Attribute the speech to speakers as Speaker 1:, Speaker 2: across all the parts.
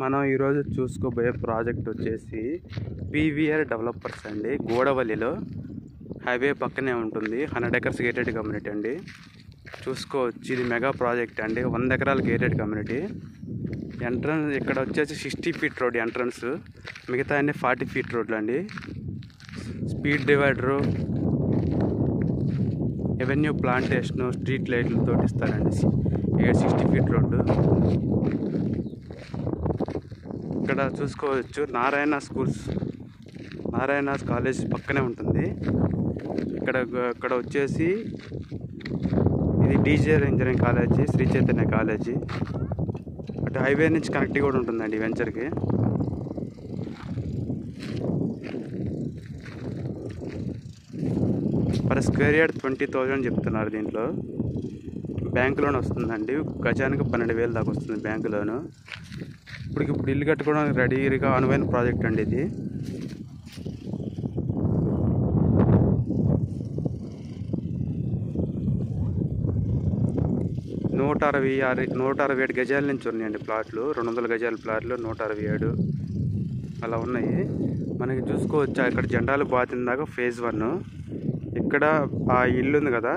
Speaker 1: మనం ఈరోజు చూసుకోబోయే ప్రాజెక్ట్ వచ్చేసి పీవీఆర్ డెవలపర్స్ అండి. గూడవల్లిలో హైవే పక్కనే ఉంటుంది. 100 acres గేటెడ్ కమ్యూనిటీ అండి. చూసుకోవచ్చు, ఇది మెగా ప్రాజెక్ట్ అండి. 100 ఎకరాల గేటెడ్ కమ్యూనిటీ. ఎంట్రన్స్ ఇక్కడ వచ్చేసి 60 feet రోడ్ ఎంట్రన్స్, మిగతా అన్ని 40 feet రోడ్లు అండి. Speed divider, avenue plantation, street లైట్లతో ఇస్తారండి. 60 feet రోడ్డు. ఇక్కడ చూసుకోవచ్చు నారాయణ స్కూల్స్, నారాయణ కాలేజ్ పక్కనే ఉంటుంది. ఇక్కడ వచ్చేసి ఇది DJR engineering college, Shri Chaitanya college. అటు హైవే నుంచి కనెక్ట్ కూడా ఉంటుందండి వెంచర్కి. పర్ స్క్వేర్ యార్డ్ 20,000 చెప్తున్నారు. దీంట్లో బ్యాంక్ లోన్ వస్తుందండి. గజానికి 12,000 దాకా వస్తుంది బ్యాంకు లోను. ఇప్పుడు ఇల్లు కట్టుకోవడానికి రెడీగా అనువైన ప్రాజెక్ట్ అండి ఇది. నూట 167 గజాల నుంచి ఉన్నాయండి ప్లాట్లు. 200 గజాల ప్లాట్లు 167 అలా ఉన్నాయి. మనకి చూసుకోవచ్చు ఇక్కడ జెండాలు బాతిన దాకా phase 1. ఇక్కడ ఆ ఇల్లు ఉంది కదా,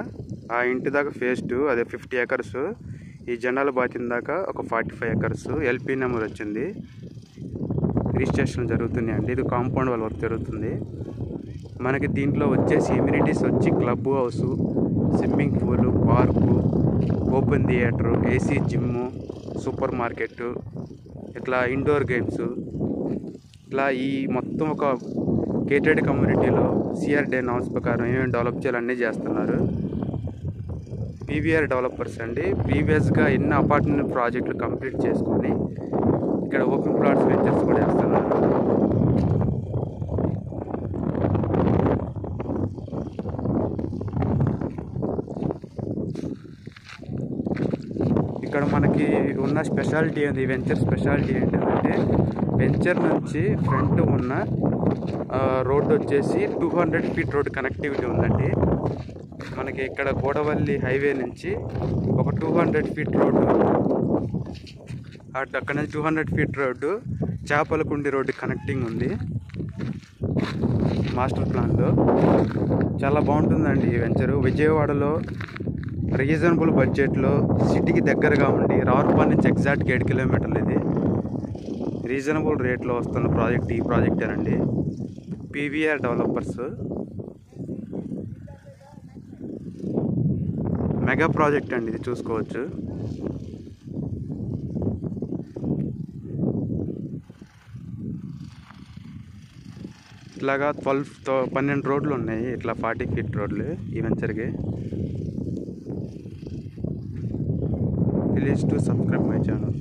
Speaker 1: ఆ ఇంటి దాకా phase 2, అదే 50 acres. ఈ జెండాలు బాతిన దాకా ఒక 45 acres. ఎల్పీ నెంబర్ వచ్చింది, రిజిస్ట్రేషన్ జరుగుతున్నాయండి. ఇది కాంపౌండ్ వాళ్ళ వర్క్ జరుగుతుంది. మనకి దీంట్లో వచ్చేసి ఎమ్యూనిటీస్ వచ్చి club house, swimming pool, park, open theatre, AC gym, super market, ఇట్లా ఇండోర్ గేమ్స్, ఇట్లా ఈ మొత్తం ఒక గేటెడ్ కమ్యూనిటీలో సిఆర్డే నామ్స్ ప్రకారం ఏమేమి డెవలప్ చేయాలన్నీ చేస్తున్నారు. పీవీఆర్ డెవలపర్స్ అండి. ప్రీవియస్గా ఎన్ని అపార్ట్మెంట్ ప్రాజెక్టులు కంప్లీట్ చేసుకొని ఇక్కడ ఓపెన్ ప్లాట్స్ వెంచర్స్ కూడా వేస్తున్నారు. ఇక్కడ మనకి ఉన్న స్పెషాలిటీ ఏంది, వెంచర్ స్పెషాలిటీ ఏంటంటే వెంచర్ నుంచి ఫ్రంట్ ఉన్న రోడ్డు వచ్చేసి 200 feet రోడ్ కనెక్టివిటీ ఉందండి. మనకి ఇక్కడ గూడవల్లి హైవే నుంచి ఒక 200 feet రోడ్డు, అక్కడ నుంచి 200 feet రోడ్డు చేపలకుండి రోడ్డు కనెక్టింగ్ ఉంది మాస్టర్ ప్లాన్లో. చాలా బాగుంటుందండి ఈ వెంచరు. విజయవాడలో రీజనబుల్ బడ్జెట్లో సిటీకి దగ్గరగా ఉండి, రావులపాలెం నుంచి ఎగ్జాక్ట్గా 7 kilometers. ఇది రీజనబుల్ రేట్లో వస్తున్న ప్రాజెక్ట్ ఈ ప్రాజెక్టేనండి, పీవీఆర్ డెవలపర్స్ మెగా ప్రాజెక్ట్ అండి. ఇది చూసుకోవచ్చు. ఇట్లాగా 12 రోడ్లు ఉన్నాయి. ఇట్లా 40 feet రోడ్లు ఈ వెంచర్కి. Please to subscribe my channel.